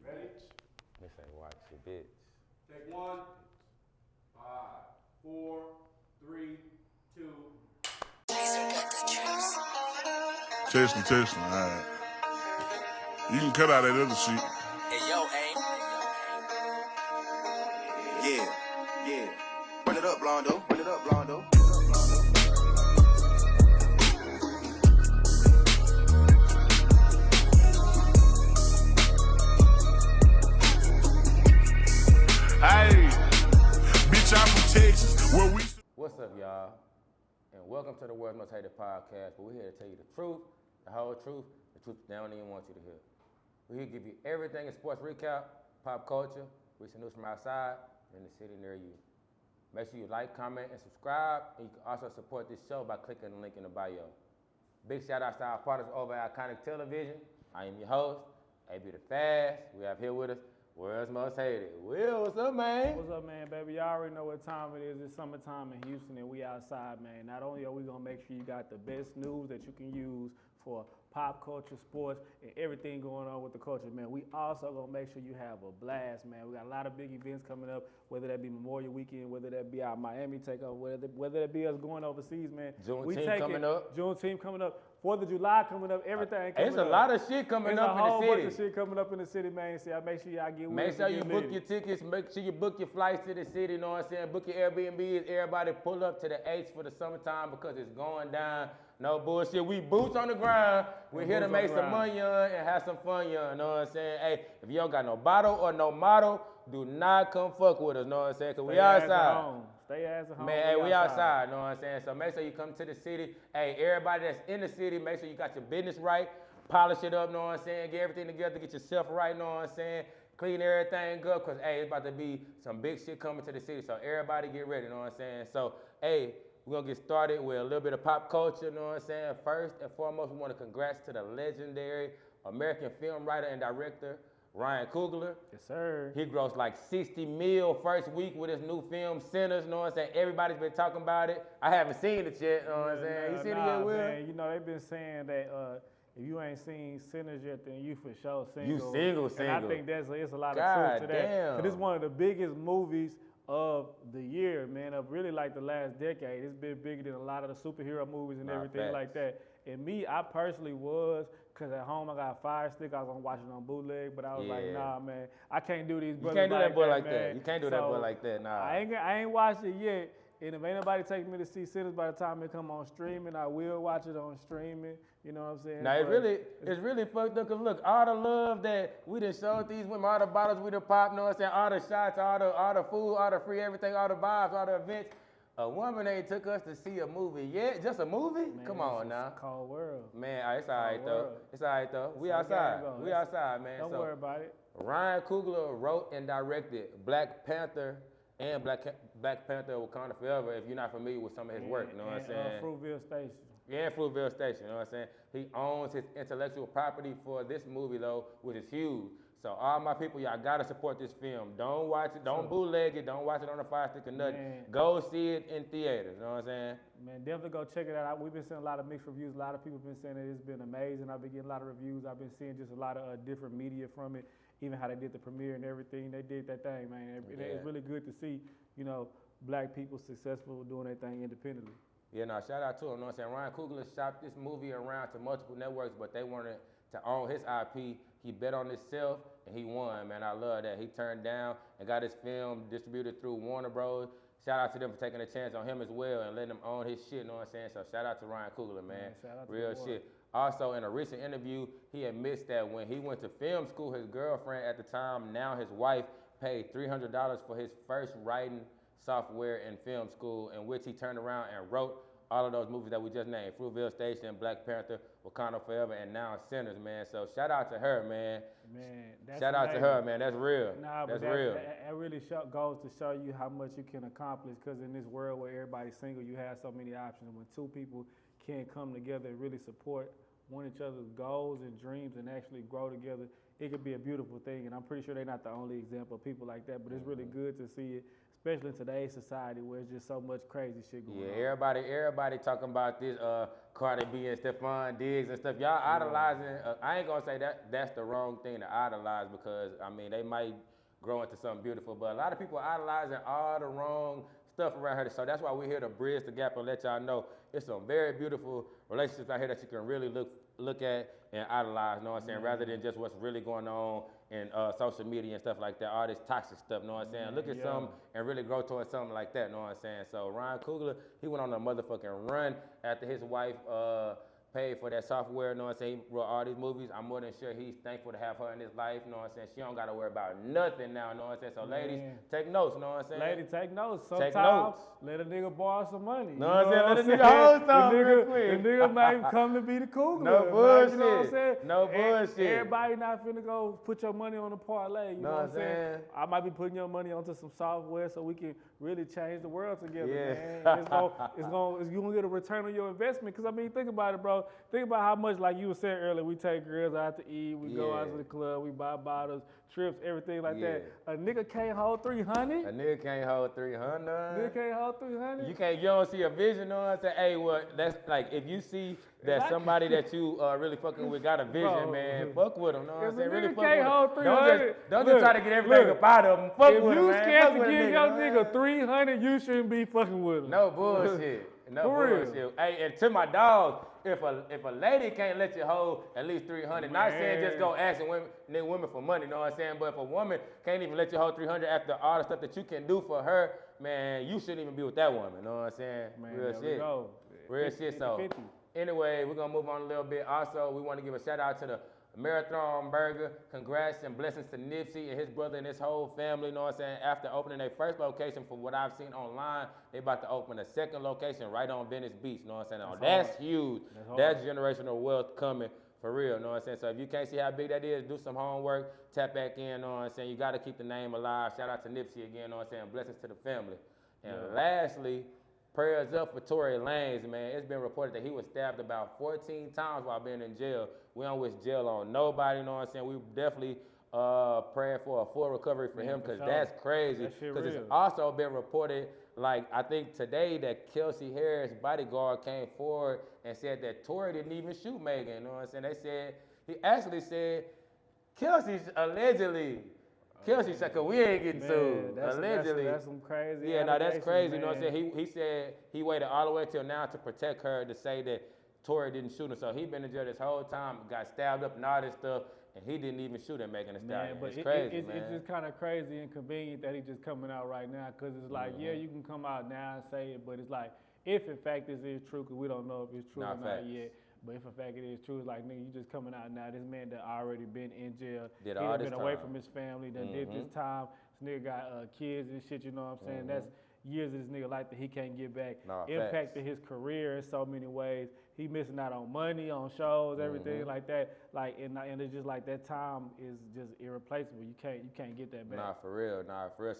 Ready? This ain't watch your bitch. Take one. 5, 4, 3, 2. Testing, alright. You can cut out that other shit. Hey, yo, aim. Yeah. Run it up, Blondo. Hey, bitch, I'm from Texas, where we. What's up, y'all? And welcome to the World's Most Hated Podcast, where we're here to tell you the truth, the whole truth, the truth they don't even want you to hear. We're here to give you everything in sports recap, pop culture, recent news from outside, and the city near you. Make sure you like, comment, and subscribe, and you can also support this show by clicking the link in the bio. Big shout out to our partners over at Iconic Television. I am your host, AB the Fast. We have here with us World's Most Hated. Will, what's up, man? What's up, man, baby? Y'all already know what time it is. It's summertime in Houston, and we outside, man. Not only are we gonna make sure you got the best news that you can use for pop culture, sports, and everything going on with the culture, man. We also gonna make sure you have a blast, man. We got a lot of big events coming up, whether that be Memorial Weekend, whether that be our Miami takeover, whether that be us going overseas, man. Juneteenth coming up. Juneteenth coming up. 4th of July coming up. Everything coming up. There's a lot of shit coming up in the city. There's a whole bunch of shit coming up in the city, man. See, I make sure y'all get with Make us sure and you get book lit. your tickets. Make sure you book your flights to the city. You know what I'm saying? Book your Airbnbs. Everybody pull up to the H for the summertime because it's going down. No bullshit. We boots on the ground. We're here to make some money on and have some fun, you know what I'm saying? Hey, if you don't got no bottle or no motto, do not come fuck with us, you know what I'm saying? Because we outside. Stay ass at home. Man, hey, we outside, you know what I'm saying? So make sure you come to the city. Hey, everybody that's in the city, make sure you got your business right. Polish it up, you know what I'm saying? Get everything together, get yourself right, you know what I'm saying? Clean everything up, because, hey, it's about to be some big shit coming to the city. So everybody get ready, you know what I'm saying? So, hey, we're going to get started with a little bit of pop culture, you know what I'm saying? First and foremost, we want to congrats to the legendary American film writer and director, Ryan Coogler. Yes, sir. He grossed like 60 mil first week with his new film, Sinners, you know what I'm saying? Everybody's been talking about it. I haven't seen it yet, you know what I'm saying? You seen it yet, Will? Man, you know, they've been saying that if you ain't seen Sinners yet, then you for sure single. You single. And I think it's a lot of God truth to that. damn. Because it's one of the biggest movies of the year, man, of really like the last decade. It's been bigger than a lot of the superhero movies and everything facts. like that. And me, I personally was, because at home I got a Fire Stick, I was gonna watch it on bootleg, but I was like, nah, man, I can't do these You brothers can't do that boy like man. that. You can't do that boy like that, nah. I ain't watched it yet. And if ain't nobody take me to see Sinners by the time it come on streaming, I will watch it on streaming. You know what I'm saying? Now, it's really fucked up, because look, all the love that we done showed these women, all the bottles we done popped, you know what I'm saying? All the shots, all the food, all the free everything, all the vibes, all the events. A woman ain't took us to see a movie yet. Just a movie? Man, Come on now. It's a cold world. Man, it's all right though. It's all right though. We how the game outside. go. We outside, man. Don't worry about it. Ryan Coogler wrote and directed Black Panther and Black Panther Wakanda Forever, if you're not familiar with some of his work, you know what I'm saying? Fruitvale Station. Yeah, Fruitvale Station, you know what I'm saying? He owns his intellectual property for this movie, though, which is huge. So all my people, y'all gotta support this film. Don't watch it, don't bootleg it, don't watch it on a Fire Stick or nothing. Man. Go see it in theaters, you know what I'm saying? Man, definitely go check it out. We've been seeing a lot of mixed reviews. A lot of people have been saying that it's been amazing. I've been getting a lot of reviews. I've been seeing just a lot of different media from it, even how they did the premiere and everything. They did that thing, man. It's really good to see, you know, black people successful doing their thing independently. Yeah, no, shout out to him, you know what I'm saying? Ryan Coogler shopped this movie around to multiple networks, but they wanted to own his IP. He bet on himself, and he won, man. I love that. He turned down and got his film distributed through Warner Bros. Shout out to them for taking a chance on him as well and letting him own his shit, you know what I'm saying? So shout out to Ryan Coogler, man. Shout out to Real shit. Also, in a recent interview, he admits that when he went to film school, his girlfriend at the time, now his wife, paid $300 for his first writing software in film school, in which he turned around and wrote all of those movies that we just named: Fruitvale Station, Black Panther, Wakanda Forever, and now Sinners, man. So shout out to her, man. Man, that's shout out to her, man. That's real. Nah, that's but real. That really goes to show you how much you can accomplish, because in this world where everybody's single, you have so many options. When two people can come together and really support one each other's goals and dreams and actually grow together, it could be a beautiful thing. And I'm pretty sure they're not the only example of people like that, but it's really good to see it, especially in today's society where it's just so much crazy shit going Yeah, on. everybody talking about this Cardi B and Stephon Diggs and stuff. Y'all idolizing. I ain't gonna say that's the wrong thing to idolize because I mean they might grow into something beautiful, but a lot of people idolizing all the wrong stuff around here. So that's why we're here to bridge the gap and let y'all know it's some very beautiful relationships out here that you can really look at and idolize. Know what I'm saying? Rather than just what's really going on in social media and stuff like that, all this toxic stuff. Know what I'm saying? Look at something and really grow towards something like that. Know what I'm saying? So Ryan Coogler, he went on a motherfucking run after his wife paid for that software. Know what I'm saying? He wrote all these movies. I'm more than sure he's thankful to have her in his life. Know what I'm saying? She don't gotta worry about nothing now. Know what I'm saying? So ladies, take notes. Know what I'm saying? Lady, take notes. Take Sometimes notes. let a nigga borrow some money. Know what I'm saying? Let a nigga hold something real The quick. nigga might come to be the cougar. No You know what I'm bullshit. saying? No bullshit. Everybody not finna go put your money on a parlay. You know what I'm saying? saying? I might be putting your money onto some software so we can really change the world together, Yeah. man. You gonna get a return on your investment. Cause I mean, think about it, bro. Think about how much, like you were saying earlier, we take girls out to eat, we go out Yeah. to the club, we buy bottles, trips, everything like Yeah. that. A nigga can't hold 300. A nigga can't hold 300. Nigga can't hold 300. You don't see a vision on it. Say, hey, well, that's like if you see that somebody that you really fucking with got a vision, Bro. man, fuck with them. Know what I'm If a saying? Really nigga fuck can't with hold them. 300, Don't just try to get everything look, up out of them. Fuck if with them, you man. scared Fuck to with a give your man. nigga 300, you shouldn't be fucking with him. No bullshit. No For real. bullshit. Hey, and to my dog, if a lady can't let you hold at least 300, not saying just go asking women for money, know what I'm saying? But if a woman can't even let you hold 300 after all the stuff that you can do for her, man, you shouldn't even be with that woman, know what I'm saying? Man, Real there shit. we go. Real 50, shit. So 50. anyway, we're gonna move on a little bit. Also, we want to give a shout out to the Marathon Burger. Congrats and blessings to Nipsey and his brother and his whole family. Know what I'm saying? After opening their first location, from what I've seen online, they about to open a second location right on Venice Beach. Know what I'm saying? Now, that's huge. That's generational wealth coming for real. Know what I'm saying? So if you can't see how big that is, do some homework, tap back in. Know what I'm saying? You got to keep the name alive. Shout out to Nipsey again. Know what I'm saying? Blessings to the family. And lastly, prayers up for Tory Lanez, man. It's been reported that he was stabbed about 14 times while being in jail. We don't wish jail on nobody, you know what I'm saying? We definitely praying for a full recovery for him because that's crazy. That shit Because it's real. also been reported, like I think today, that Kelsey Harris' bodyguard came forward and said that Tory didn't even shoot Megan, you know what I'm saying? They said, he actually said, Kelsey's allegedly. Kelsey said, cause we ain't getting sued, allegedly. That's some crazy. Yeah, no, that's allegations, crazy. You know what I'm man. saying? He said he waited all the way till now to protect her to say that Tory didn't shoot him. So he been in jail this whole time, got stabbed up and all this stuff, and he didn't even shoot him Megan Thee Man, Stallion. but It's crazy, man. it's just kind of crazy and convenient that he just coming out right now, cause it's like, yeah, you can come out now and say it, but it's like, if in fact this is true, cause we don't know if it's true or not yet. But if in fact it is true, it's like, nigga, you just coming out now. This man that already been in jail. Did he all done this been away time. from his family. Done did this time. This nigga got kids and shit. You know what I'm saying? That's years of this nigga life that he can't get back. Nah, Impacted his career in so many ways. He missing out on money, on shows, everything like that. Like and it's just like that time is just irreplaceable. You can't get that back. Nah, for real.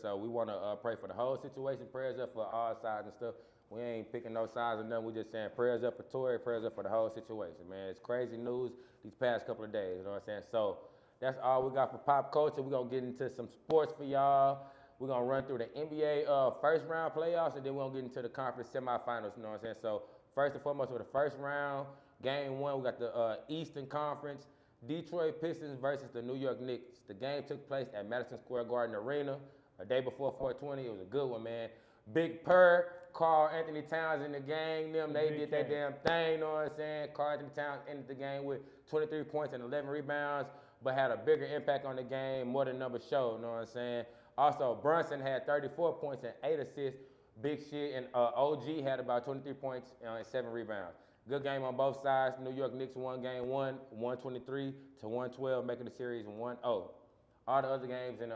So we want to pray for the whole situation. Prayers up for all sides and stuff. We ain't picking no sides or nothing. We just saying prayers up for Tory, prayers up for the whole situation, man. It's crazy news these past couple of days, you know what I'm saying? So that's all we got for pop culture. We're going to get into some sports for y'all. We're going to run through the NBA first round playoffs, and then we're going to get into the conference semifinals, you know what I'm saying? So first and foremost, for the first round, game one, we got the Eastern Conference, Detroit Pistons versus the New York Knicks. The game took place at Madison Square Garden Arena a day before 420. It was a good one, man. Big Purr, Karl Anthony Towns in the game, they did that damn thing, you know what I'm saying? Karl Anthony Towns ended the game with 23 points and 11 rebounds, but had a bigger impact on the game, more than numbers show, you know what I'm saying? Also, Brunson had 34 points and 8 assists, big shit, and OG had about 23 points and 7 rebounds. Good game on both sides. New York Knicks won game one, 123 to 112, making the series 1-0. All the other games in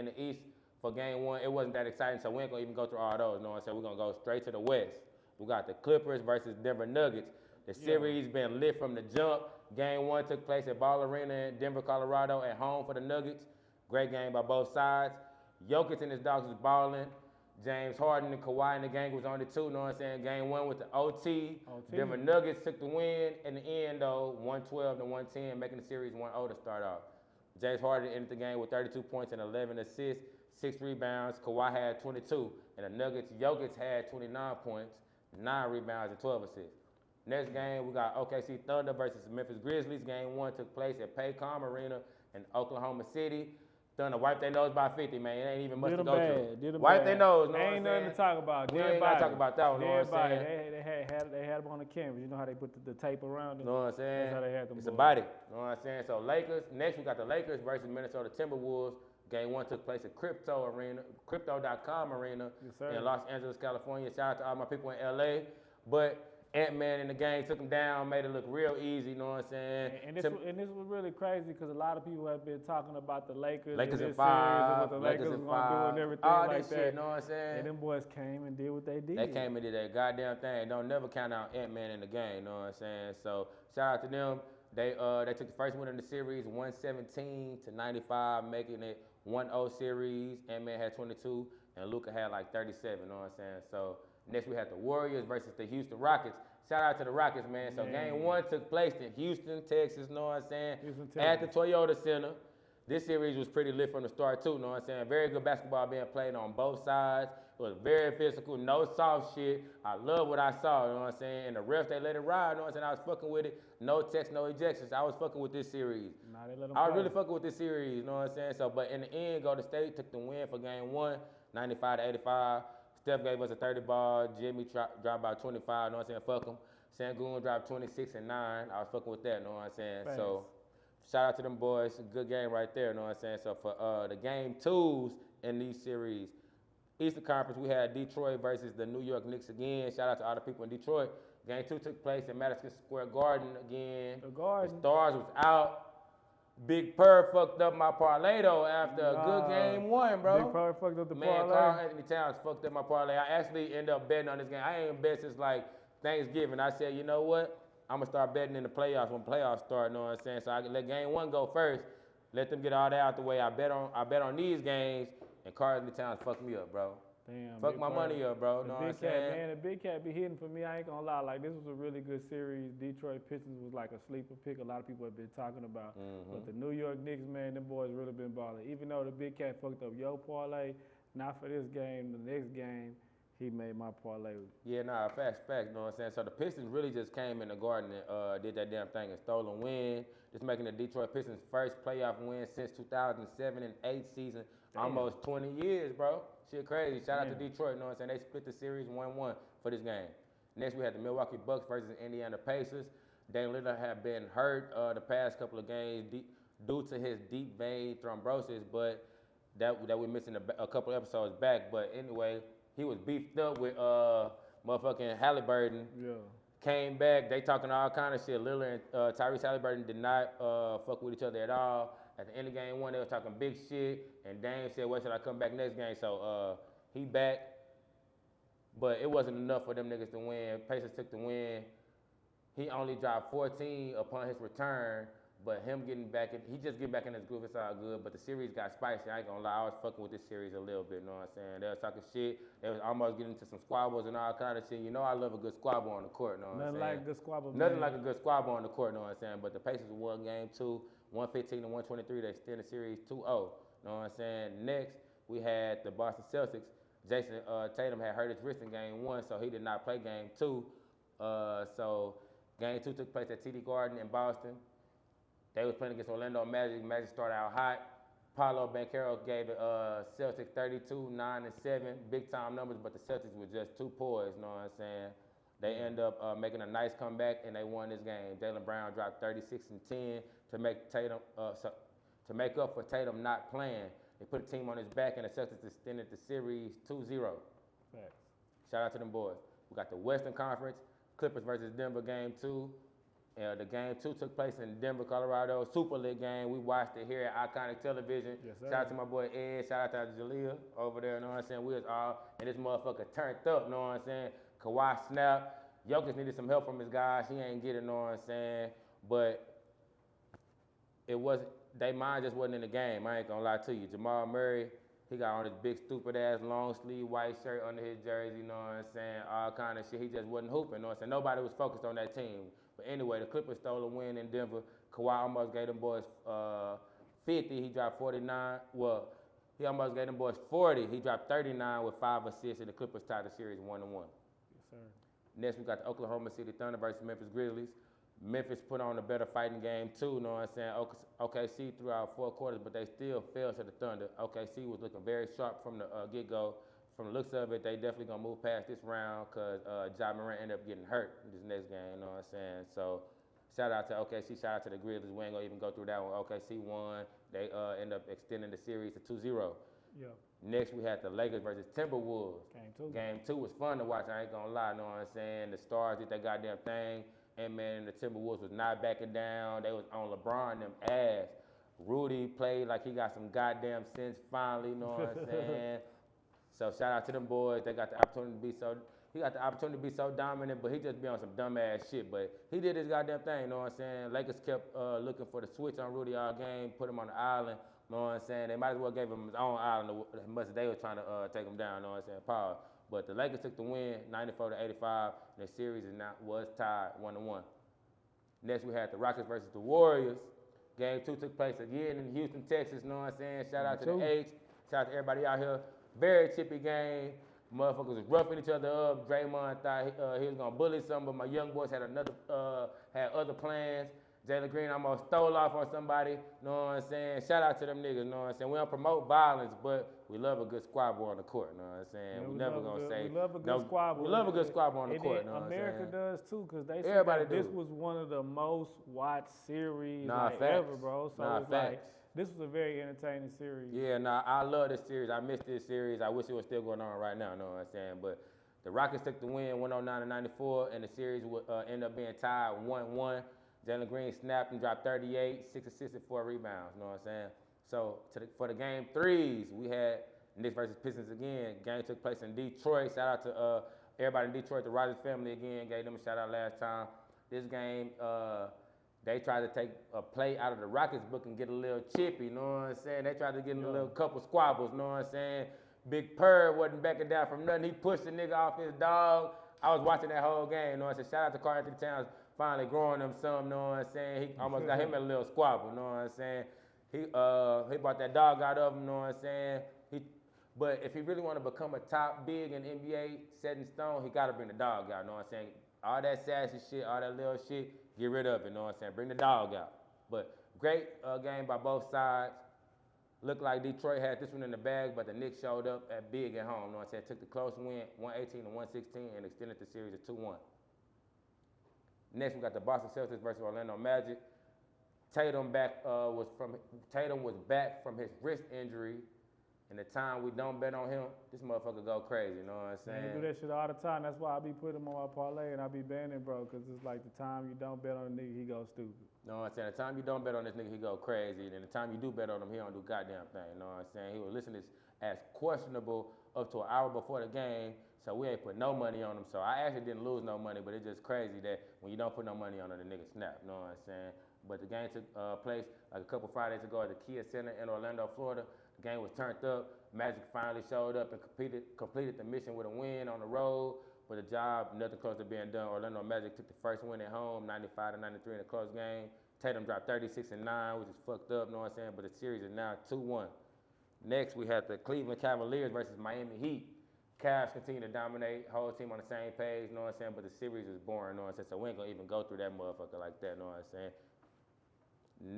the East, for game one, it wasn't that exciting, so we ain't gonna even go through all those. You know what I'm saying? We're gonna go straight to the West. We got the Clippers versus Denver Nuggets. The series been lit from the jump. Game one took place at Ball Arena in Denver, Colorado, at home for the Nuggets. Great game by both sides. Jokic and his dogs was balling. James Harden and Kawhi in the game was on it too. You know what I'm saying? Game one with the OT. Denver Nuggets took the win in the end though, 112 to 110, making the series 1-0 to start off. James Harden ended the game with 32 points and 11 assists. 6 rebounds. Kawhi had 22. And the Nuggets, Jokic had 29 points, 9 rebounds, and 12 assists. Next game, we got OKC Thunder versus Memphis Grizzlies. Game 1 took place at Paycom Arena in Oklahoma City. Thunder wiped their nose by 50, man. It ain't even much to go through. Wipe their nose, know what I'm Ain't nothing to saying? talk about. We ain't gotta talk about that one, know what I'm Everybody, saying? they had them on the canvas. You know how they put the tape around it? Know what I'm saying? That's how they had them It's a boys. body. Know what I'm saying? So Lakers, next we got the Lakers versus Minnesota Timberwolves. Game 1 took place at Crypto.com Arena Yes, sir. in Los Angeles, California. Shout out to all my people in LA. But Ant-Man in the game took him down, made it look real easy, you know what I'm saying? And this was really crazy because a lot of people have been talking about the Lakers Lakers in in this 5, series and what the Lakers Lakers in was going to do 5, and everything all like this that. shit, know what I'm saying? And them boys came and did what they did. They came and did that goddamn thing. Don't never count out Ant-Man in the game, know what I'm saying? So shout out to them. They took the first win in the series, 117-95, making it 1-0 series. Ant-Man had 22, and Luka had like 37, know what I'm saying? So next we had the Warriors versus the Houston Rockets. Shout out to the Rockets, man. So game 1 took place in Houston, Texas, know what I'm saying? Houston, At the Texas. Toyota Center. This series was pretty lit from the start too, know what I'm saying? Very good basketball being played on both sides. It was very physical, no soft shit. I love what I saw, you know what I'm saying? And the refs, they let it ride, you know what I'm saying? I was fucking with it. No text, no ejections. I was fucking with this series. Nah, they let them I was play. really fucking with this series, you know what I'm saying? So, but in the end, Golden State took the win for game 1, 95-85. Steph gave us a 30 ball. Jimmy dropped about 25, you know what I'm saying? Fuck him. Sangoon dropped 26 and 9. I was fucking with that, you know what I'm saying? Thanks. So, shout out to them boys. Good game right there, you know what I'm saying? So, for the game 2s in these series, Eastern Conference, we had Detroit versus the New York Knicks again. Shout out to all the people in Detroit. Game 2 took place at Madison Square Garden again. The Garden. The Stars was out. Big Purr fucked up my parlay though after a good game 1, bro. Big Purr fucked up the Man, parlay. Carl Anthony Towns fucked up my parlay. I actually ended up betting on this game. I ain't bet since like Thanksgiving. I said, you know what? I'm gonna start betting in the playoffs when playoffs start. Know what I'm saying? So I can let game 1 go first. Let them get all that out the way. I bet on these games, and Carl Anthony Towns fucked me up, bro. Damn, Fuck Big my Purr. money up, bro. The Know what I'm Big Cat, saying? man, the Big Cat be hitting for me. I ain't gonna lie. Like, this was a really good series. Detroit Pistons was like a sleeper pick. A lot of people have been talking about. But the New York Knicks, man, them boys really been balling. Even though the Big Cat fucked up your parlay, not for this game, the next game, he made my parlay. Yeah, nah, facts, know what I'm saying? So the Pistons really just came in the Garden and did that damn thing and stole a win, just making the Detroit Pistons first playoff win since 2007 and 8 season, almost 20 years, bro. Shit crazy. Shout out to Detroit, know what I'm saying? They split the series 1-1 for this game. Next, we had the Milwaukee Bucks versus Indiana Pacers. Dame Lillard had been hurt the past couple of games due to his deep vein thrombosis, but that we're missing a couple episodes back. But anyway, he was beefed up with motherfucking Halliburton. Yeah. Came back, they talking all kind of shit. Lillard and Tyrese Halliburton did not fuck with each other at all. At the end of game 1, they were talking big shit, and Dame said, "Wait till I come back next game." So he back, but it wasn't enough for them niggas to win. Pacers took the win. He only dropped 14 upon his return, but he just getting back in his groove. It's all good, but the series got spicy. I ain't gonna lie, I was fucking with this series a little bit, you know what I'm saying? They was talking shit. They was almost getting into some squabbles and all kind of shit. You know I love a good squabble on the court, you know what I'm Nothing saying? like a good squabble, Nothing man. like a good squabble on the court, you know what I'm saying? But the Pacers won game 2, 115-123. They extend the series 2-0, you know what I'm saying? Next, we had the Boston Celtics. Jason Tatum had hurt his wrist in game 1, so he did not play game 2. So game 2 took place at TD Garden in Boston. They was playing against Orlando Magic. Magic started out hot. Paolo Banchero gave the Celtics 32, 9, and 7. Big time numbers, but the Celtics were just too poised, you know what I'm saying? They end up making a nice comeback, and they won this game. Jaylen Brown dropped 36 and 10 to make up for Tatum not playing. They put a team on his back, and the Celtics extended the series 2-0. Facts. Shout out to them boys. We got the Western Conference, Clippers versus Denver game 2. The game 2 took place in Denver, Colorado. Super lit game. We watched it here at Iconic Television. Yes, sir. Shout out to my boy Ed. Shout out to Jalea over there, you know what I'm saying? We was all, and this motherfucker turned up, you know what I'm saying? Kawhi snapped. Jokic needed some help from his guys. He ain't get it, you know what I'm saying? But it wasn't, they mind just wasn't in the game. I ain't gonna lie to you. Jamal Murray, he got on his big stupid ass long sleeve white shirt under his jersey, you know what I'm saying? All kind of shit. He just wasn't hooping, you know what I'm saying? Nobody was focused on that team. But anyway, the Clippers stole a win in Denver. Kawhi almost gave them boys 50. He dropped 49. Well, He almost gave them boys 40. He dropped 39 with 5 assists, and the Clippers tied the series 1-1. Yes, sir. Next, we got the Oklahoma City Thunder versus Memphis Grizzlies. Memphis put on a better fighting game too, you know what I'm saying? OKC threw out 4 quarters, but they still fell to the Thunder. OKC was looking very sharp from the get-go. From the looks of it, they definitely gonna move past this round because Ja Morant ended up getting hurt in this next game, you know what I'm saying? So shout out to OKC, shout out to the Grizzlies. We ain't gonna even go through that one. OKC won. They end up extending the series to 2-0. Yeah. Next, we had the Lakers versus Timberwolves. Game 2. Game 2 was fun to watch, I ain't gonna lie, you know what I'm saying? The Stars did that goddamn thing, and man, the Timberwolves was not backing down. They was on LeBron them ass. Rudy played like he got some goddamn sense finally, you know what I'm saying? So shout out to them boys. They got the opportunity to be so dominant, but he just be on some dumbass shit. But he did his goddamn thing, you know what I'm saying? Lakers kept looking for the switch on Rudy all game, put him on the island, you know what I'm saying? They might as well gave him his own island as much as they were trying to take him down, you know what I'm saying? Power. But the Lakers took the win, 94-85, and the series was tied 1-1. Next, we had the Rockets versus the Warriors. Game 2 took place again in Houston, Texas, you know what I'm saying? Shout out to the H. Shout out to everybody out here. Very chippy game. Motherfuckers was roughing each other up. Draymond thought he was gonna bully some, but my young boys had other plans. Jalen Green almost stole off on somebody. You know what I'm saying? Shout out to them niggas. You know what I'm saying? We don't promote violence, but we love a good squad ball on the court. You know what I'm saying? Yeah, we never gonna say we love a good squad ball. We love a good squad ball on the court. You know what I'm America saying? does too, because they Everybody said that this do. was one of the most watched series Facts. ever, bro. So Nah, it's facts. like this was a very entertaining series. Yeah, I love this series. I missed this series. I wish it was still going on right now, you know what I'm saying? But the Rockets took the win 109-94, and the series would end up being tied 1-1. Jalen Green snapped and dropped 38, 6 assists and 4 rebounds, you know what I'm saying? So for the game 3s, we had Knicks versus Pistons again. Game took place in Detroit. Shout out to everybody in Detroit, the Rogers family again. Gave them a shout out last time. This game, they tried to take a play out of the Rockets book and get a little chippy, you know what I'm saying? They tried to get a little couple squabbles, you know what I'm saying? Big Purr wasn't backing down from nothing. He pushed the nigga off his dog. I was watching that whole game, you know what I'm saying? Shout out to Carl Anthony Towns finally growing them some, you know what I'm saying? He almost got him in a little squabble, you know what I'm saying? He brought that dog out of him, you know what I'm saying? But if he really want to become a top big in NBA, set in stone, he got to bring the dog out, you know what I'm saying? All that sassy shit, all that little shit, get rid of it, you know what I'm saying? Bring the dog out. But great game by both sides. Looked like Detroit had this one in the bag, but the Knicks showed up at big at home, you know what I'm saying? Took the close win, 118-116, and extended the series to 2-1. Next, we got the Boston Celtics versus Orlando Magic. Tatum was back from his wrist injury. And the time we don't bet on him, this motherfucker go crazy, you know what I'm saying? Man, he do that shit all the time. That's why I be putting him on my parlay and I be banning, bro, because it's like the time you don't bet on a nigga, he go stupid. You know what I'm saying? The time you don't bet on this nigga, he go crazy. And the time you do bet on him, he don't do goddamn thing, you know what I'm saying? He was listed as questionable up to an hour before the game, so we ain't put no money on him. So I actually didn't lose no money, but it's just crazy that when you don't put no money on him, the nigga snap, you know what I'm saying? But the game took place like a couple Fridays ago at the Kia Center in Orlando, Florida. The game was turned up. Magic finally showed up and completed the mission with a win on the road. But the job, nothing close to being done. Orlando Magic took the first win at home, 95-93 in a close game. Tatum dropped 36-9, which is fucked up, you know what I'm saying? But the series is now 2-1. Next, we had the Cleveland Cavaliers versus Miami Heat. Cavs continue to dominate, whole team on the same page, you know what I'm saying? But the series is boring, you know what I'm saying? So we ain't gonna even go through that motherfucker like that, you know what I'm saying?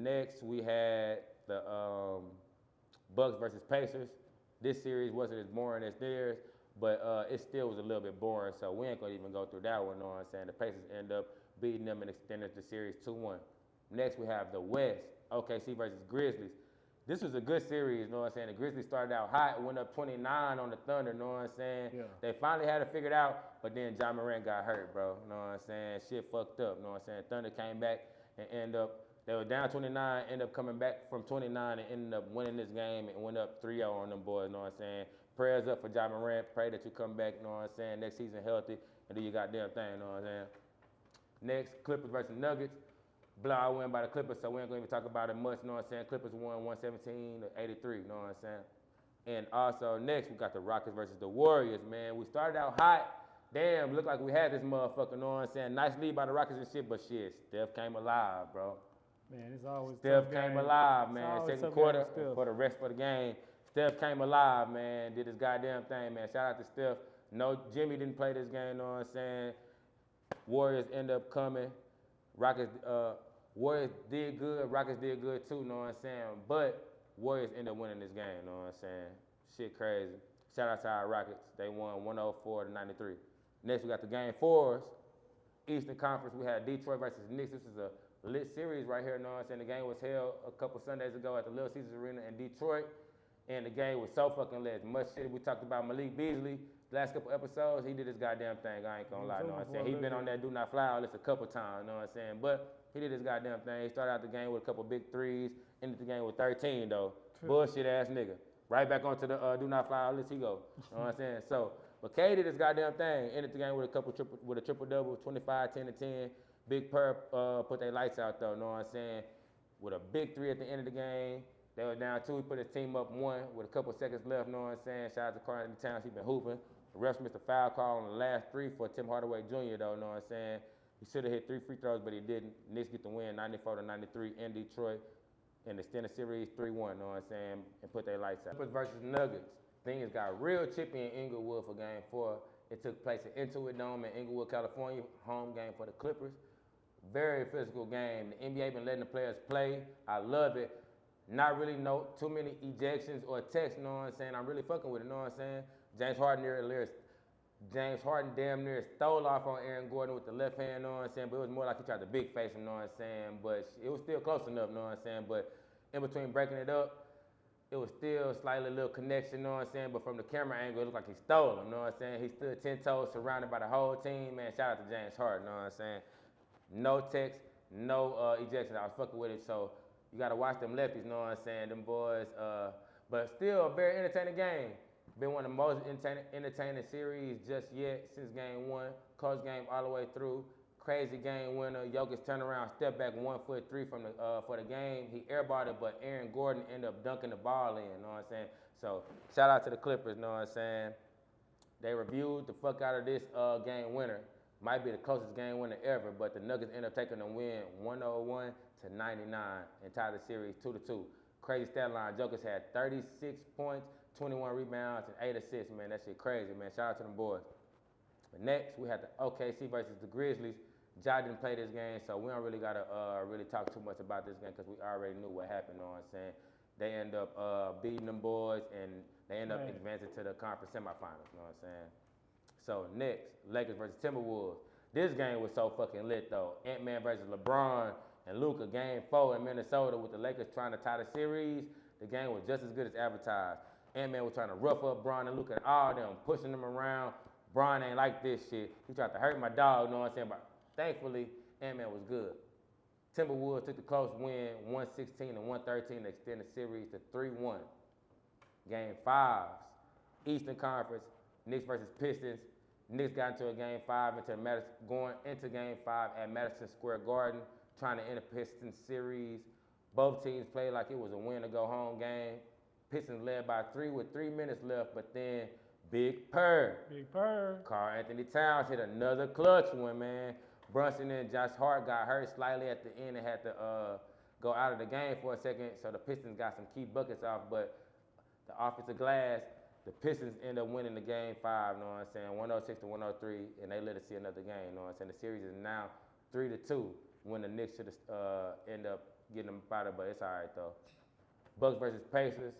Next, we had the Bucks versus Pacers. This series wasn't as boring as theirs, but it still was a little bit boring, so we ain't gonna even go through that one, you know what I'm saying? The Pacers end up beating them and extended the series 2-1. Next, we have the West, OKC versus Grizzlies. This was a good series, you know what I'm saying? The Grizzlies started out hot, went up 29 on the Thunder, you know what I'm saying? Yeah. They finally had it figured out, but then Ja Morant got hurt, bro, you know what I'm saying? Shit fucked up, you know what I'm saying? Thunder came back and they were down 29, ended up coming back from 29 and ended up winning this game and went up 3-0 on them boys, you know what I'm saying? Prayers up for Ja Morant. Pray that you come back, you know what I'm saying, next season healthy and do your goddamn thing, you know what I'm saying? Next, Clippers versus Nuggets. Blowout win by the Clippers, so we ain't gonna even talk about it much, you know what I'm saying? Clippers won 117-83, you know what I'm saying? And also next, we got the Rockets versus the Warriors, man. We started out hot. Damn, looked like we had this motherfucker, you know what I'm saying? Nice lead by the Rockets and shit, but shit, Steph came alive, bro. Man, it's always Steph came alive, man. Second quarter for the rest of the game. Steph came alive, man, did his goddamn thing, man. Shout out to Steph. No, Jimmy didn't play this game, know what I'm saying? Warriors end up coming. Rockets, Warriors did good, Rockets did good too, know what I'm saying? But Warriors end up winning this game, know what I'm saying? Shit crazy. Shout out to our Rockets. They won 104-93. Next, we got the game fours. Eastern Conference, we had Detroit versus Knicks. This is a lit series right here, know what I'm saying? The game was held a couple Sundays ago at the Little Caesars Arena in Detroit. And the game was so fucking lit. Much shit we talked about Malik Beasley. Last couple episodes, he did his goddamn thing. I ain't gonna lie, know what I'm saying? He been on that do not fly list a couple times, know what I'm saying? But he did his goddamn thing. He started out the game with a couple big threes, ended the game with 13 though. Bullshit ass nigga. Right back onto the do not fly list he go. Know what I'm saying? So, but K did his goddamn thing. Ended the game with a triple double, 25, 10 to 10. Big Purr put their lights out though, know what I'm saying? With a big three at the end of the game. They were down 2. He put his team up 1 with a couple seconds left, know what I'm saying? Shout out to Carl Towns, he been hooping. The refs missed a foul call on the last 3 for Tim Hardaway Jr. though, know what I'm saying? He should have hit 3 free throws, but he didn't. Knicks get the win 94-93 in Detroit and extend the series 3-1, know what I'm saying? And put their lights out. Clippers versus Nuggets. Things got real chippy in Inglewood for game 4. It took place at Intuit Dome in Inglewood, California. Home game for the Clippers. Very physical game. The NBA been letting the players play. I love it. Not really too many ejections or texts, know what I'm saying? I'm really fucking with it, know what I'm saying? James Harden damn near stole off on Aaron Gordon with the left hand, know what I'm saying? But it was more like he tried to big face him, know what I'm saying? But it was still close enough, know what I'm saying? But in between breaking it up, it was still slightly a little connection, know what I'm saying? But from the camera angle, it looked like he stole him, know what I'm saying? He stood 10 toes surrounded by the whole team, man. Shout out to James Harden, know what I'm saying? No text, no ejection. I was fucking with it, so you gotta watch them lefties, know what I'm saying? Them boys, but still a very entertaining game. Been one of the most entertaining series just yet since game 1. Close game all the way through. Crazy game winner. Jokic turned around, step back 1 foot 3 from the for the game. He airballed it, but Aaron Gordon ended up dunking the ball in, know what I'm saying? So shout out to the Clippers, know what I'm saying? They reviewed the fuck out of this game winner. Might be the closest game winner ever, but the Nuggets end up taking the win 101-99 and tied the series 2-2. Crazy stat line. Jokic had 36 points, 21 rebounds, and 8 assists, man. That shit crazy, man. Shout out to them boys. But next, we had the OKC versus the Grizzlies. Ja didn't play this game, so we don't really got to really talk too much about this game because we already knew what happened, know what I'm saying? They end up beating them boys, and they end up advancing to the conference semifinals, know what I'm saying? So next, Lakers versus Timberwolves. This game was so fucking lit, though. Ant-Man versus LeBron and Luka, game 4 in Minnesota with the Lakers trying to tie the series. The game was just as good as advertised. Ant-Man was trying to rough up Bron and Luka and all them, pushing them around. Bron ain't like this shit. He tried to hurt my dog, know what I'm saying? But thankfully, Ant-Man was good. Timberwolves took the close win, 116-113 to extend the series to 3-1. Game 5s, Eastern Conference, Knicks versus Pistons. Knicks got into a game 5 going into game 5 at Madison Square Garden, trying to end the Pistons series. Both teams played like it was a win to go home game. Pistons led by 3 with 3 minutes left, but then Big Purr. Karl Anthony Towns hit another clutch one, man. Brunson and Josh Hart got hurt slightly at the end and had to go out of the game for a second, so the Pistons got some key buckets off, but the offensive glass, the Pistons end up winning the game 5, know what I'm saying, 106-103, and they let us see another game, know what I'm saying. The series is now 3-2 when the Knicks should end up getting them out of, but it's all right, though. Bucks versus Pacers.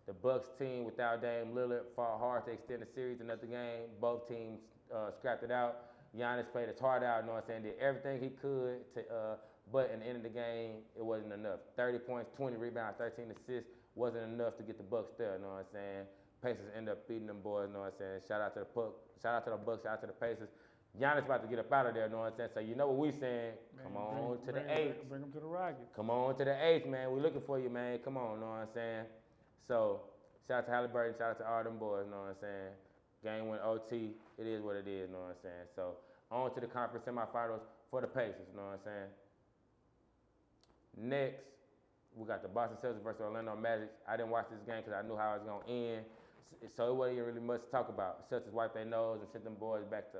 The Bucks team without Dame Lillard fought hard to extend the series another game. Both teams scrapped it out. Giannis played his heart out, know what I'm saying, did everything he could, but in the end of the game, it wasn't enough. 30 points, 20 rebounds, 13 assists wasn't enough to get the Bucks there, know what I'm saying. Pacers end up beating them boys, know what I'm saying. Shout out to the Bucks, shout out to the Pacers. Giannis about to get up out of there, know what I'm saying. So you know what we saying. Come on to the 8th. Bring them to the Rockets. Come on to the 8th, man. We looking for you, man. Come on, know what I'm saying. So shout out to Halliburton, shout out to all them boys, know what I'm saying. Game went OT. It is what it is, know what I'm saying. So on to the conference semifinals for the Pacers, know what I'm saying. Next, we got the Boston Celtics versus Orlando Magic. I didn't watch this game because I knew how it was going to end. So it wasn't really much to talk about. Celtics wiped their nose and sent them boys to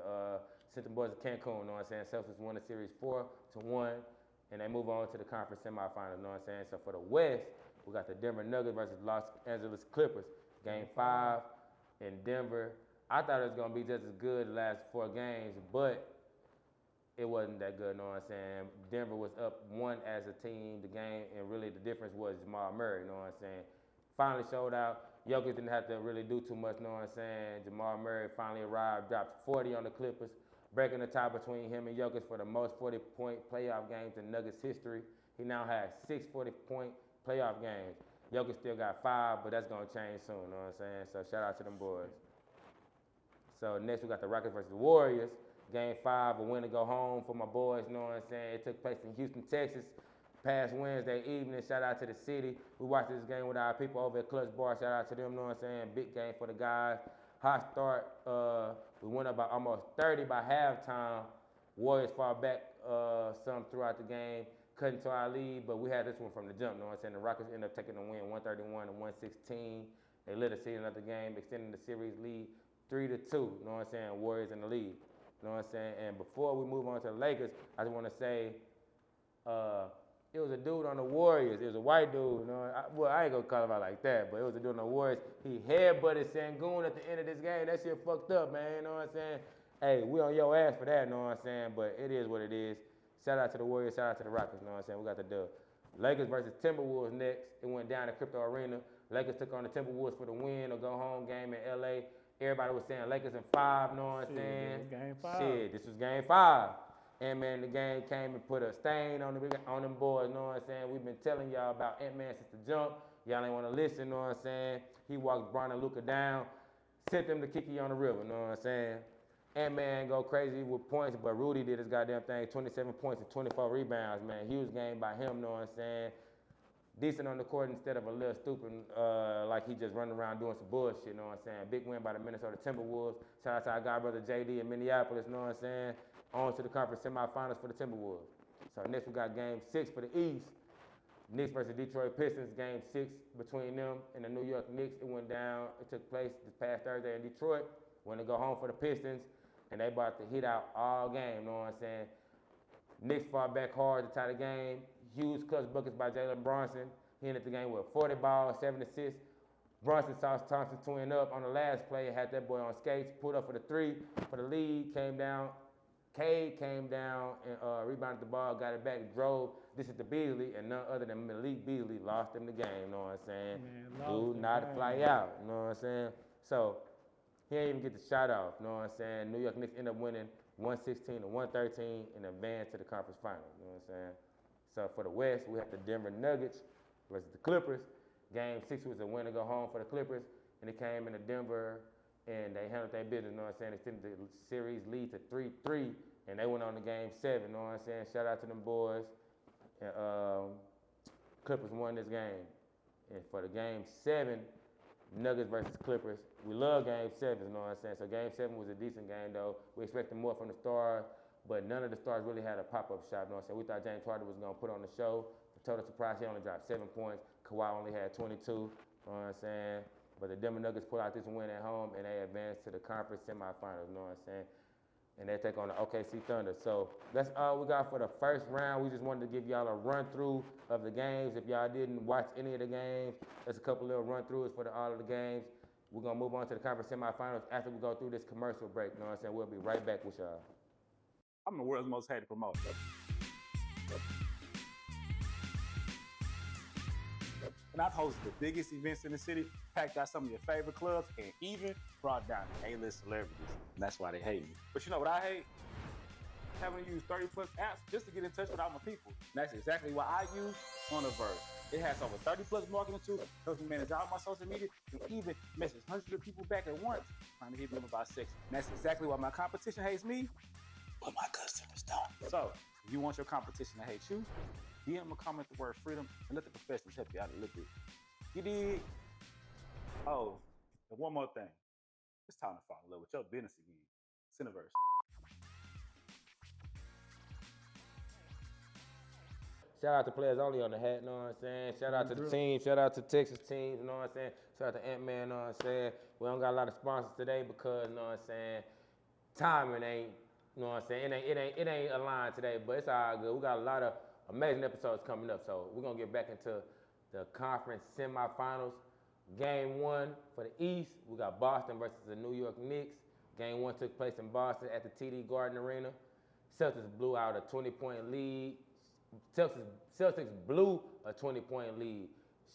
Cancun, know what I'm saying. Celtics won the series 4-1, and they move on to the conference semifinals, know what I'm saying. So for the West, we got the Denver Nuggets versus Los Angeles Clippers. Game 5 in Denver. I thought it was gonna be just as good the last 4 games, but it wasn't that good, you know what I'm saying? Denver was up 1 as a team, the game, and really the difference was Jamal Murray, you know what I'm saying? Finally showed out. Jokic didn't have to really do too much, you know what I'm saying? Jamal Murray finally arrived, dropped 40 on the Clippers, breaking the tie between him and Jokic for the most 40-point playoff games in Nuggets history. He now has 6 40-point playoff games. Jokic still got 5, but that's gonna change soon, you know what I'm saying? So shout out to them boys. So next we got the Rockets versus the Warriors. Game 5, a win to go home for my boys, you know what I'm saying? It took place in Houston, Texas, past Wednesday evening. Shout out to the city. We watched this game with our people over at Clutch Bar. Shout out to them, you know what I'm saying? Big game for the guys. Hot start. We went up by almost 30 by halftime. Warriors fought back some throughout the game, cut into our lead, but we had this one from the jump, you know what I'm saying? The Rockets ended up taking the win 131 to 116. They lit a season of the game, extending the series lead 3-2, you know what I'm saying? Warriors in the lead. You know what I'm saying? And before we move on to the Lakers, I just want to say it was a dude on the Warriors. It was a white dude. You know, I ain't going to call him out like that, but it was a dude on the Warriors. He headbutted Sengun at the end of this game. That shit fucked up, man. You know what I'm saying? Hey, we on your ass for that, you know what I'm saying? But it is what it is. Shout out to the Warriors. Shout out to the Rockets, you know what I'm saying? We got the dub. Lakers versus Timberwolves next. It went down at Crypto Arena. Lakers took on the Timberwolves for the win or go home game in L.A. Everybody was saying Lakers in 5, you know what I'm saying? This was game 5. Shit, this was game 5. Ant-Man, the game came and put a stain on them boys, you know what I'm saying? We've been telling y'all about Ant-Man since the jump. Y'all ain't want to listen, you know what I'm saying? He walked Bron and Luka down, sent them to Kiki on the river, you know what I'm saying? Ant-Man go crazy with points, but Rudy did his goddamn thing, 27 points and 24 rebounds, man. Huge game by him, you know what I'm saying? Decent on the court instead of a little stupid, like he just running around doing some bullshit, you know what I'm saying? Big win by the Minnesota Timberwolves. Shout out to our guy brother JD in Minneapolis, you know what I'm saying? On to the conference semifinals for the Timberwolves. So next we got game 6 for the East. Knicks versus Detroit Pistons, game 6 between them and the New York Knicks. It went down, it took place this past Thursday in Detroit. When they go home for the Pistons, and they about to hit out all game, you know what I'm saying? Knicks fought back hard to tie the game. Huge clutch buckets by Jalen Brunson. He ended the game with 40 balls, 7 assists. Brunson saw Thompson twin up on the last play, had that boy on skates, pulled up for the 3 for the lead, came down. Cade came down and rebounded the ball, got it back, drove. This is the Beasley, and none other than Malik Beasley lost him the game, you know what I'm saying? Dude, not to fly out, you know what I'm saying? So he ain't even get the shot off, you know what I'm saying? New York Knicks end up winning 116 to 113 and advance to the conference final, you know what I'm saying? So for the West, we have the Denver Nuggets versus the Clippers. Game 6 was a win to go home for the Clippers, and it came into Denver, and they handled their business, you know what I'm saying? Extended the series lead to 3-3, and they went on to game 7, you know what I'm saying? Shout out to them boys. And, Clippers won this game. And for the game 7, Nuggets versus Clippers, we love game 7, you know what I'm saying? So game 7 was a decent game, though. We expected more from the Stars, but none of the Stars really had a pop-up shot, you know what I'm saying? We thought James Harden was going to put on the show. For total surprise, he only dropped 7 points. Kawhi only had 22, you know what I'm saying? But the Denver Nuggets pull out this win at home, and they advance to the conference semifinals, you know what I'm saying? And they take on the OKC Thunder. So that's all we got for the first round. We just wanted to give y'all a run-through of the games. If y'all didn't watch any of the games, there's a couple little run-throughs for all of the games. We're going to move on to the conference semifinals after we go through this commercial break, you know what I'm saying? We'll be right back with y'all. I'm the world's most hated promoter. And I've hosted the biggest events in the city, packed out some of your favorite clubs, and even brought down A-list celebrities. And that's why they hate me. But you know what I hate? Having to use 30 plus apps just to get in touch with all my people. And that's exactly why I use Universe. It has over 30 plus marketing tools, helps me manage all my social media, and even message hundreds of people back at once, trying to hit them about sex. And that's exactly why my competition hates me, but my customers don't. So, if you want your competition to hate you, DM or comment the word freedom and let the professionals help you out a little bit. You did? Oh, and one more thing. It's time to fall in love with your business again. Cineverse. Shout out to Players Only on the hat, you know what I'm saying? Shout out to the team, shout out to Texas teams, you know what I'm saying? Shout out to Ant-Man, you know what I'm saying? We don't got a lot of sponsors today because, you know what I'm saying, timing ain't, you know what I'm saying? It ain't aligned today, but it's all good. We got a lot of amazing episodes coming up, so we're gonna get back into the conference semifinals. Game 1 for the East, we got Boston versus the New York Knicks. Game 1 took place in Boston at the TD Garden Arena. Celtics blew out a 20-point lead. Celtics blew a 20-point lead.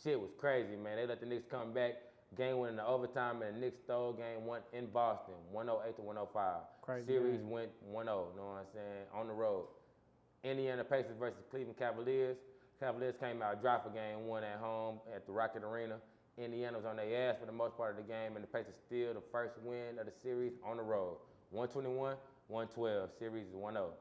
Shit was crazy, man. They let the Knicks come back. Game 1 in the overtime, and the Knicks stole game 1 in Boston, 108 to 105. Crazy Series game. went 1-0, know what I'm saying, on the road. Indiana Pacers versus Cleveland Cavaliers. Cavaliers came out dry for game 1 at home at the Rocket Arena. Indiana was on their ass for the most part of the game, and the Pacers still the first win of the series on the road. 121-112, series is 1-0.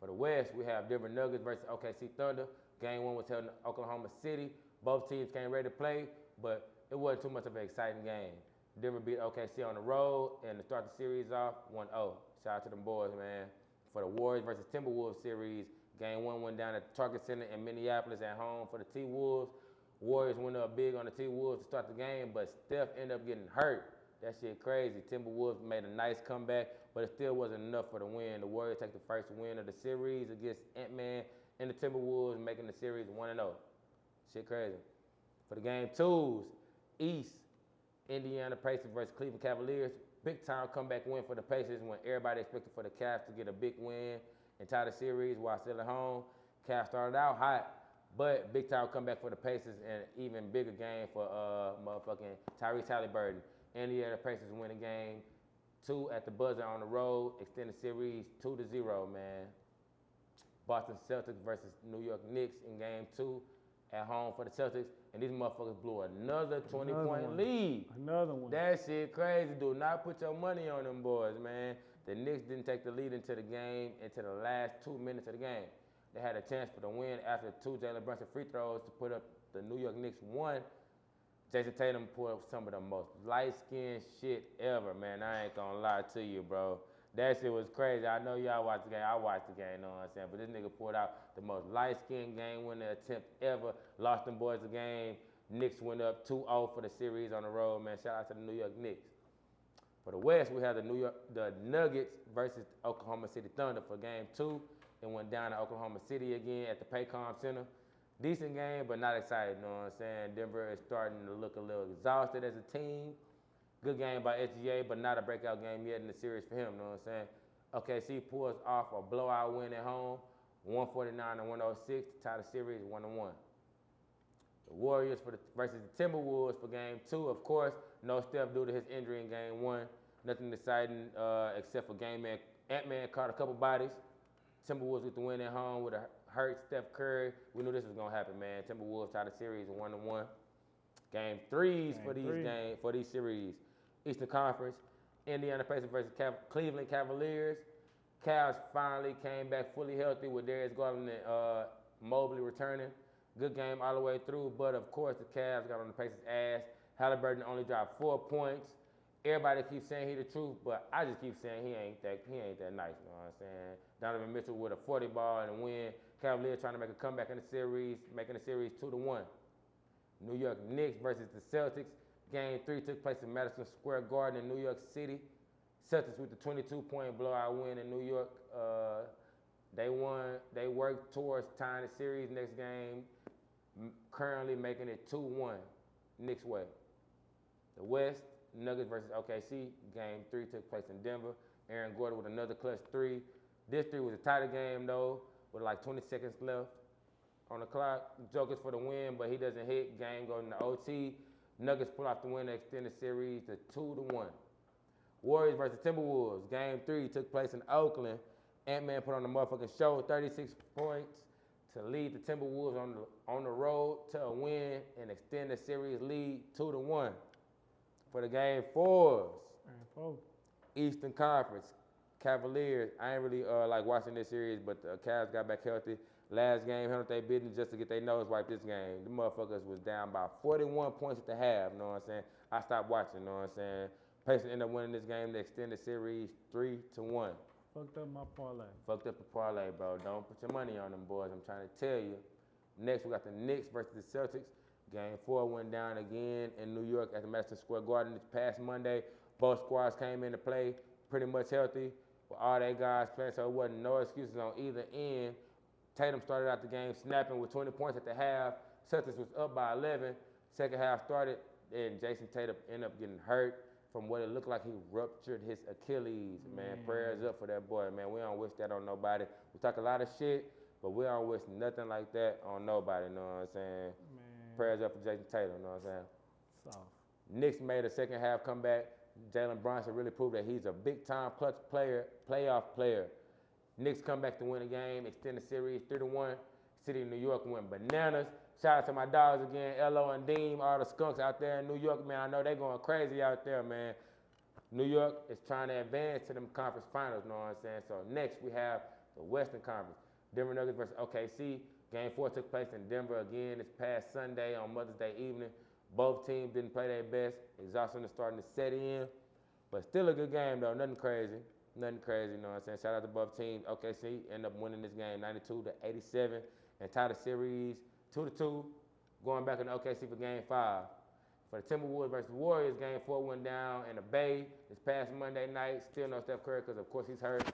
For the West, we have Denver Nuggets versus OKC Thunder. Game 1 was held in Oklahoma City. Both teams came ready to play, but it wasn't too much of an exciting game. Denver beat OKC on the road, and to start the series off, 1-0. Shout out to them boys, man. For the Warriors versus Timberwolves series, game 1 went down at the Target Center in Minneapolis at home for the T-Wolves. Warriors went up big on the T-Wolves to start the game, but Steph ended up getting hurt. That shit crazy. Timberwolves made a nice comeback, but it still wasn't enough for the win. The Warriors take the first win of the series against Ant-Man and the Timberwolves, making the series 1-0. Shit crazy. For the game 2s, East, Indiana Pacers versus Cleveland Cavaliers. Big time comeback win for the Pacers when everybody expected for the Cavs to get a big win and tie the series while still at home. Cavs started out hot, but big time comeback for the Pacers and even bigger game for motherfucking Tyrese Halliburton. Indiana Pacers win the game 2 at the buzzer on the road, extend the series 2-0, man. Boston Celtics versus New York Knicks in game 2 at home for the Celtics, and these motherfuckers blew another 20-point lead. Another one. That shit crazy. Do not put your money on them boys, man. The Knicks didn't take the lead into the game, into the last 2 minutes of the game. They had a chance for the win after 2 Jalen Brunson free throws to put up the New York Knicks 1. Jason Tatum pulled up some of the most light-skinned shit ever, man. I ain't gonna lie to you, bro. That shit was crazy. I know y'all watched the game. I watched the game, you know what I'm saying? But this nigga pulled out the most light-skinned game-winning attempt ever. Lost them boys the game. Knicks went up 2-0 for the series on the road, man. Shout out to the New York Knicks. For the West, we have the Nuggets versus Oklahoma City Thunder for game 2. It went down to Oklahoma City again at the Paycom Center. Decent game, but not excited, you know what I'm saying? Denver is starting to look a little exhausted as a team. Good game by SGA, but not a breakout game yet in the series for him, you know what I'm saying? OKC pulls off a blowout win at home, 149-106 to tie the series 1-1. The Warriors versus the Timberwolves for game 2, of course. No Steph due to his injury in game 1. Nothing exciting except for game man. Ant-Man caught a couple bodies. Timberwolves with the win at home with a hurt Steph Curry. We knew this was gonna happen, man. Timberwolves tie the series 1-1. Game 3s for these series. Eastern Conference, Indiana Pacers versus Cleveland Cavaliers. Cavs finally came back fully healthy with Darius Garland and Mobley returning. Good game all the way through, but of course the Cavs got on the Pacers' ass. Halliburton only dropped 4 points. Everybody keeps saying he the truth, but I just keep saying he ain't that nice, you know what I'm saying? Donovan Mitchell with a 40 ball and a win. Cavaliers trying to make a comeback in the series, making the series 2-1. New York Knicks versus the Celtics. Game 3 took place in Madison Square Garden in New York City. Celtics with the 22-point blowout win in New York. They won. They worked towards tying the series next game, currently making it 2-1 Knicks way. The West, Nuggets versus OKC. Game 3 took place in Denver. Aaron Gordon with another clutch 3. This 3 was a tighter game though, with like 20 seconds left on the clock. Joker's for the win, but he doesn't hit. Game goes into OT. Nuggets pull off the win to extend the series to 2-1. Warriors versus Timberwolves. Game 3 took place in Oakland. Ant-Man put on the motherfucking show, 36 points to lead the Timberwolves on the road to a win and extend the series lead 2-1. For the game 4s, Eastern Conference, Cavaliers. I ain't really like watching this series, but the Cavs got back healthy. Last game, handled their business just to get their nose wiped this game. The motherfuckers was down by 41 points at the half, you know what I'm saying? I stopped watching, you know what I'm saying? Pacers ended up winning this game to extend the series 3-1. Fucked up my parlay. Fucked up the parlay, bro. Don't put your money on them boys, I'm trying to tell you. Next, we got the Knicks versus the Celtics. Game 4 went down again in New York at the Madison Square Garden this past Monday. Both squads came into play pretty much healthy with all their guys playing, so it wasn't no excuses on either end. Tatum started out the game snapping with 20 points at the half. Celtics was up by 11. Second half started, and Jason Tatum ended up getting hurt from what it looked like he ruptured his Achilles. Man, prayers up for that boy, man. We don't wish that on nobody. We talk a lot of shit, but we don't wish nothing like that on nobody, you know what I'm saying? Man. Prayers up for Jason Tatum, you know what I'm saying? Soft. Knicks made a second half comeback. Jalen Brunson really proved that he's a big-time clutch player, playoff player. Knicks come back to win the game, extend the series 3-1. City of New York went bananas. Shout out to my dogs again, Elo and Deem, all the skunks out there in New York, man. I know they're going crazy out there, man. New York is trying to advance to them conference finals, you know what I'm saying? So next we have the Western Conference. Denver Nuggets versus OKC. Game 4 took place in Denver again this past Sunday on Mother's Day evening. Both teams didn't play their best. Exhaustion is starting to set in. But still a good game, though. Nothing crazy. Nothing crazy, you know what I'm saying? Shout out to both teams. OKC ended up winning this game 92-87 and tied the series 2-2, going back in OKC for Game 5. For the Timberwolves versus Warriors, Game 4 went down in the Bay this past Monday night. Still no Steph Curry because, of course, he's hurt.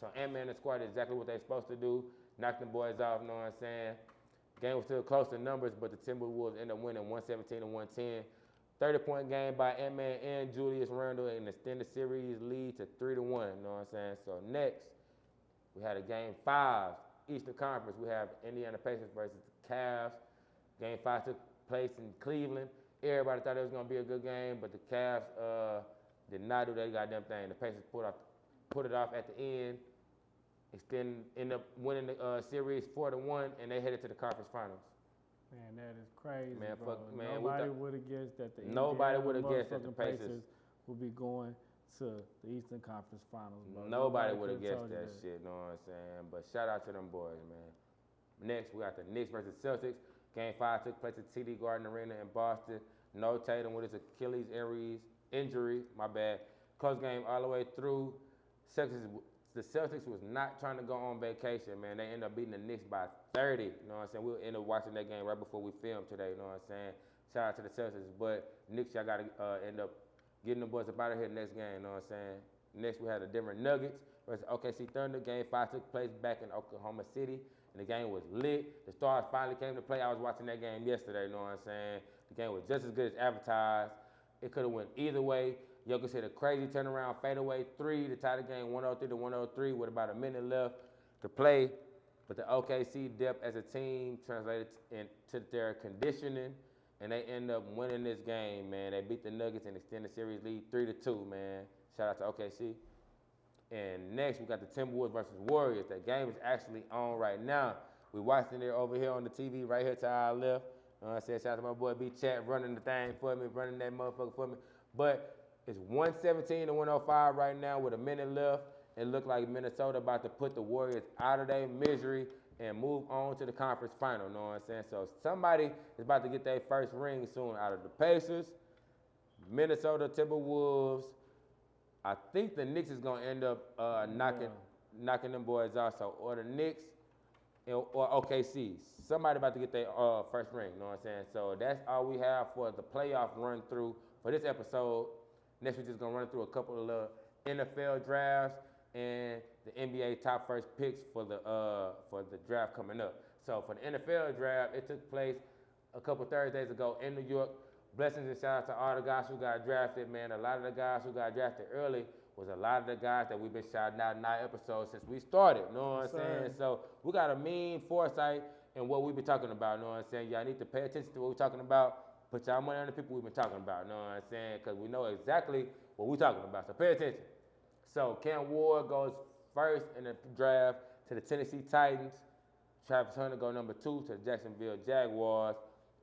So Ant-Man and the squad did exactly what they're supposed to do. Knocked them boys off, you know what I'm saying? Game was still close in numbers, but the Timberwolves ended up winning 117-110. 30-point game by Ant-Man and Julius Randle and extend the series lead to 3-1, you know what I'm saying? So next, we had a Game 5, Eastern Conference. We have Indiana Pacers versus the Cavs. Game 5 took place in Cleveland. Everybody thought it was going to be a good game, but the Cavs did not do that goddamn thing. The Pacers put it off at the end, end up winning the series 4-1, and they headed to the conference finals. Man, that is crazy, Man, bro. fuck, man, Nobody would have guessed that the Nobody would have guessed that the motherfucking Pacers would be going to the Eastern Conference Finals, bro. Nobody would have could've guessed told you that shit, know what I'm saying? But shout out to them boys, man. Next, we got the Knicks versus Celtics. Game 5 took place at TD Garden Arena in Boston. No Tatum with his Achilles injury, my bad. Close game all the way through. The Celtics was not trying to go on vacation, man. They ended up beating the Knicks by 30, you know what I'm saying? We'll end up watching that game right before we filmed today, you know what I'm saying? Shout out to the Celtics, but Knicks, y'all got to end up getting the boys up out of here next game, you know what I'm saying? Next, we had the Denver Nuggets versus OKC Thunder. Game 5 took place back in Oklahoma City, and the game was lit. The stars finally came to play. I was watching that game yesterday, you know what I'm saying? The game was just as good as advertised. It could have went either way. Jokic hit a crazy turnaround fadeaway 3 to tie the game 103-103 with about a minute left to play. But the OKC depth as a team translated into their conditioning, and they end up winning this game, man. They beat the Nuggets and extend the series lead 3-2, man. Shout out to OKC. And next, we got the Timberwolves versus Warriors. That game is actually on right now. We watching it over here on the TV right here to our left. You know what I'm saying? Shout out to my boy B-Chat running the thing for me, running that motherfucker for me. But it's 117-105 right now with a minute left. It looked like Minnesota about to put the Warriors out of their misery and move on to the conference final, you know what I'm saying? So somebody is about to get their first ring soon out of the Pacers, Minnesota Timberwolves. I think the Knicks is going to end up knocking them boys off. So, or the Knicks or OKC. Somebody about to get their first ring, you know what I'm saying? So that's all we have for the playoff run through for this episode. Next, we're just going to run through a couple of little NFL drafts and the NBA top first picks for the draft coming up. So for the NFL draft, it took place a couple Thursdays ago in New York. Blessings and shout out to all the guys who got drafted, man. A lot of the guys who got drafted early was a lot of the guys that we've been shouting out in our episodes since we started, you know what I'm saying? So we got a mean foresight in what we've been talking about, you know what I'm saying? Y'all need to pay attention to what we're talking about. Put y'all money on the people we've been talking about, you know what I'm saying? Because we know exactly what we're talking about, so pay attention. So Cam Ward goes first in the draft to the Tennessee Titans. Travis Hunter go number 2 to the Jacksonville Jaguars.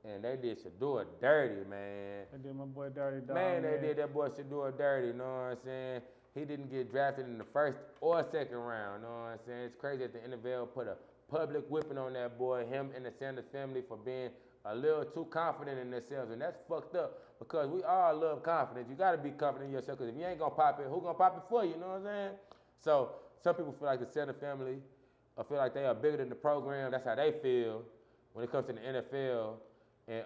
And they did Shador dirty, man. They did my boy dirty, dog. Man, they did that boy Shador dirty, you know what I'm saying? He didn't get drafted in the first or second round, you know what I'm saying? It's crazy that the NFL put a public whipping on that boy, him and the Sanders family, for being a little too confident in themselves. And that's fucked up because we all love confidence. You got to be confident in yourself because if you ain't going to pop it, who going to pop it for you, you know what I'm saying? So some people feel like the Sanders family feel like they are bigger than the program. That's how they feel when it comes to the NFL. And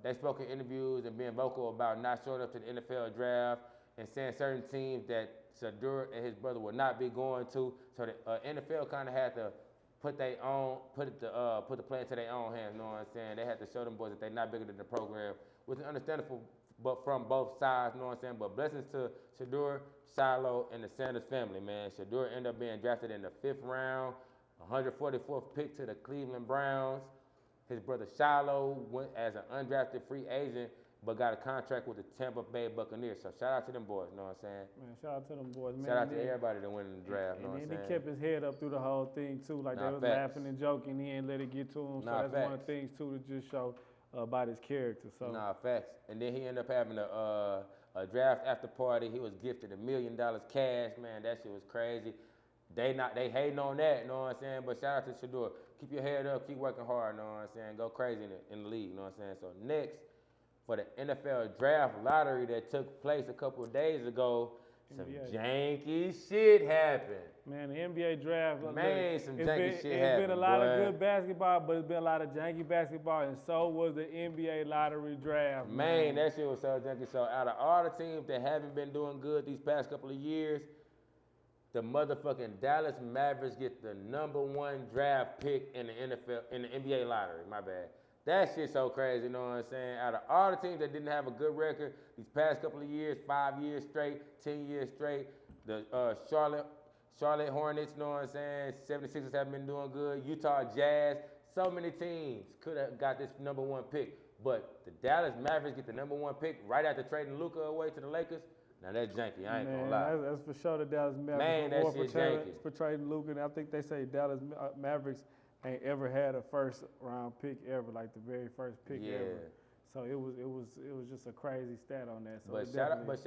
they spoke in interviews and being vocal about not showing up to the NFL draft and saying certain teams that Shador and his brother would not be going to. So the NFL kind of had to put the play into their own hands, you know what I'm saying? They had to show them boys that they're not bigger than the program, which is understandable, but from both sides, you know what I'm saying? But blessings to Shador, Shiloh, and the Sanders family, man. Shador ended up being drafted in the 5th round, 144th pick to the Cleveland Browns. His brother Shiloh went as an undrafted free agent, but got a contract with the Tampa Bay Buccaneers. So shout out to them boys, you know what I'm saying? Man, shout out to them boys, man. Shout out to everybody that went in the draft, you know what I'm And saying? then he kept his head up through the whole thing, too. Like, Nah, they was facts. laughing and joking. He ain't let it get to him. So Nah, that's one of facts. the things, too, to just show about his character. So Nah, facts. And then he ended up having a draft after party. He was gifted $1 million cash, man. That shit was crazy. They hating on that, you know what I'm saying? But shout out to Shador. Keep your head up, keep working hard, you know what I'm saying? Go crazy in the league, you know what I'm saying? So next, for the NFL draft lottery that took place a couple of days ago, some NBA. janky shit happened. man, the NBA draft. Man, look, some it's janky shit It's happened, been a lot boy. of good basketball, but it's been a lot of janky basketball, and so was the NBA lottery draft. Man, that shit was so junky. So out of all the teams that haven't been doing good these past couple of years, the motherfucking Dallas Mavericks get the #1 draft pick in the NFL, in the NBA lottery. My bad. That shit's so crazy, you know what I'm saying? Out of all the teams that didn't have a good record these past couple of years, 5 years straight, 10 years straight, the Charlotte Hornets, you know what I'm saying? 76ers haven't been doing good. Utah Jazz, so many teams could have got this #1 pick. But the Dallas Mavericks get the #1 pick right after trading Luka away to the Lakers. Now that's janky, I ain't gonna lie. That's for sure the Dallas Mavericks. Man, that shit janky. For trading Luka, and I think they say Dallas Mavericks ain't ever had a first round pick ever, like the very first pick Yeah. ever. So it was just a crazy stat on that. So But it shout out definitely-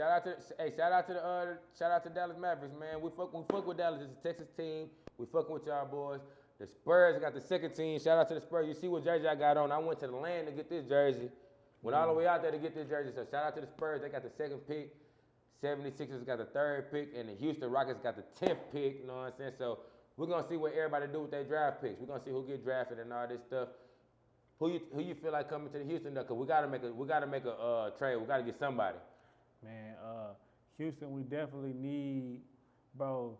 shout out to Dallas Mavericks, man. We fuck with Dallas. It's a Texas team. We fucking with y'all boys. The Spurs got the second team. Shout out to the Spurs. You see what jersey I got on? I went to the land to get this jersey. Went all the way out there to get this jersey. So shout out to the Spurs. They got the second pick. 76ers got the third pick, and the Houston Rockets got the 10th pick. You know what I'm saying? So we're gonna see what everybody do with their draft picks. We're gonna see who get drafted and all this stuff. Who you feel like coming to the Houston though? Cause we gotta make a trade. We gotta get somebody. Man, Houston, we definitely need, bro.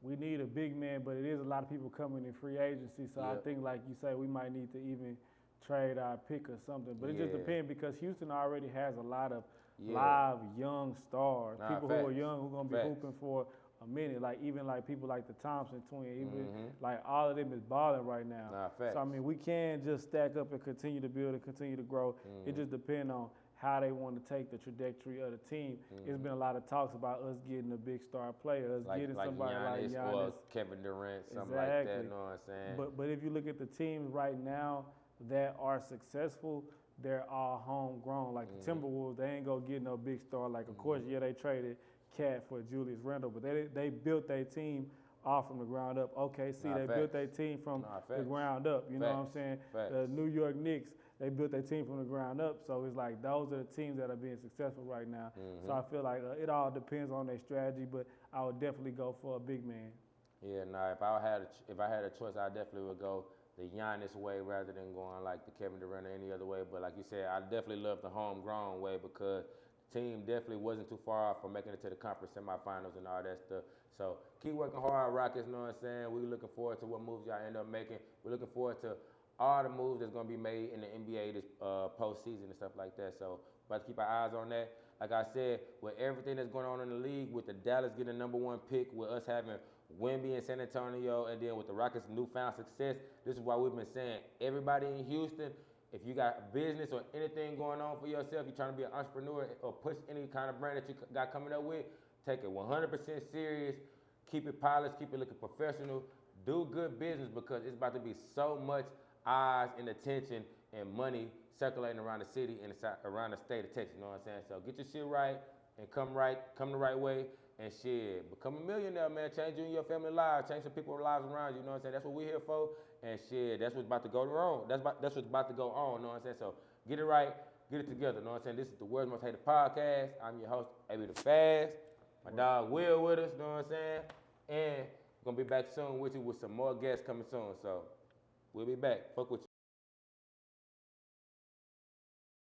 We need a big man, but it is a lot of people coming in free agency. So I Yeah. think, like you say, we might need to even trade our pick or something. But it just Yeah. depends because Houston already has a lot of Yeah. live young stars, Nah, people who are facts. young who are gonna be Facts. hooping for a minute. Like even like people like the Thompson twin, even Mhm. like all of them is balling right now. Nah, facts. So I mean, we can just stack up and continue to build and continue to grow. It just depends on how they want to take the trajectory of the team. It's been a lot of talks about us getting a big star player, us like getting like somebody Giannis, like Giannis. or Kevin Durant, something like that. Exactly. You know what I'm saying? But if you look at the teams right now that are successful, they're all homegrown. Like the Timberwolves, they ain't gonna get no big star. Like of course, yeah, they traded Cat for Julius Randle, but they built their team off from the ground up. OKC, Nah, they facts. built their team from Nah, the facts. ground up. You know what I'm Facts. saying? Facts. The New York Knicks, they built their team from the ground up. So it's like those are the teams that are being successful right now. So I feel like it all depends on their strategy, but I would definitely go for a big man. Yeah, nah. If I had a choice, I definitely would go the Giannis way rather than going like the Kevin Durant or any other way. But like you said, I definitely love the homegrown way because the team definitely wasn't too far off from making it to the conference semifinals and all that stuff. So keep working hard, Rockets. You know what I'm saying? We're looking forward to what moves y'all end up making. We're looking forward to all the moves that's gonna be made in the NBA this postseason and stuff like that. So about to keep our eyes on that. Like I said, with everything that's going on in the league, with the Dallas getting the #1 pick, with us having Wemby in San Antonio, and then with the Rockets' newfound success, this is why we've been saying, everybody in Houston, if you got a business or anything going on for yourself, you're trying to be an entrepreneur or push any kind of brand that you got coming up with, take it 100% serious, keep it polished, keep it looking professional, do good business because it's about to be so much eyes and attention and money circulating around the city and around the state of Texas, you know what I'm saying? So get your shit right and come the right way. And shit, become a millionaire, man. Change you and your family lives. Change some people's lives around you. You know what I'm saying? That's what we're here for. And shit, that's what's about to go on. That's what's about to go on. You know what I'm saying? So get it right, get it together. You know what I'm saying? This is the World's Most Hated Podcast. I'm your host, AB the Fast. My dog Will with us. You know what I'm saying? And we're gonna be back soon with you with some more guests coming soon. So we'll be back. Fuck with you.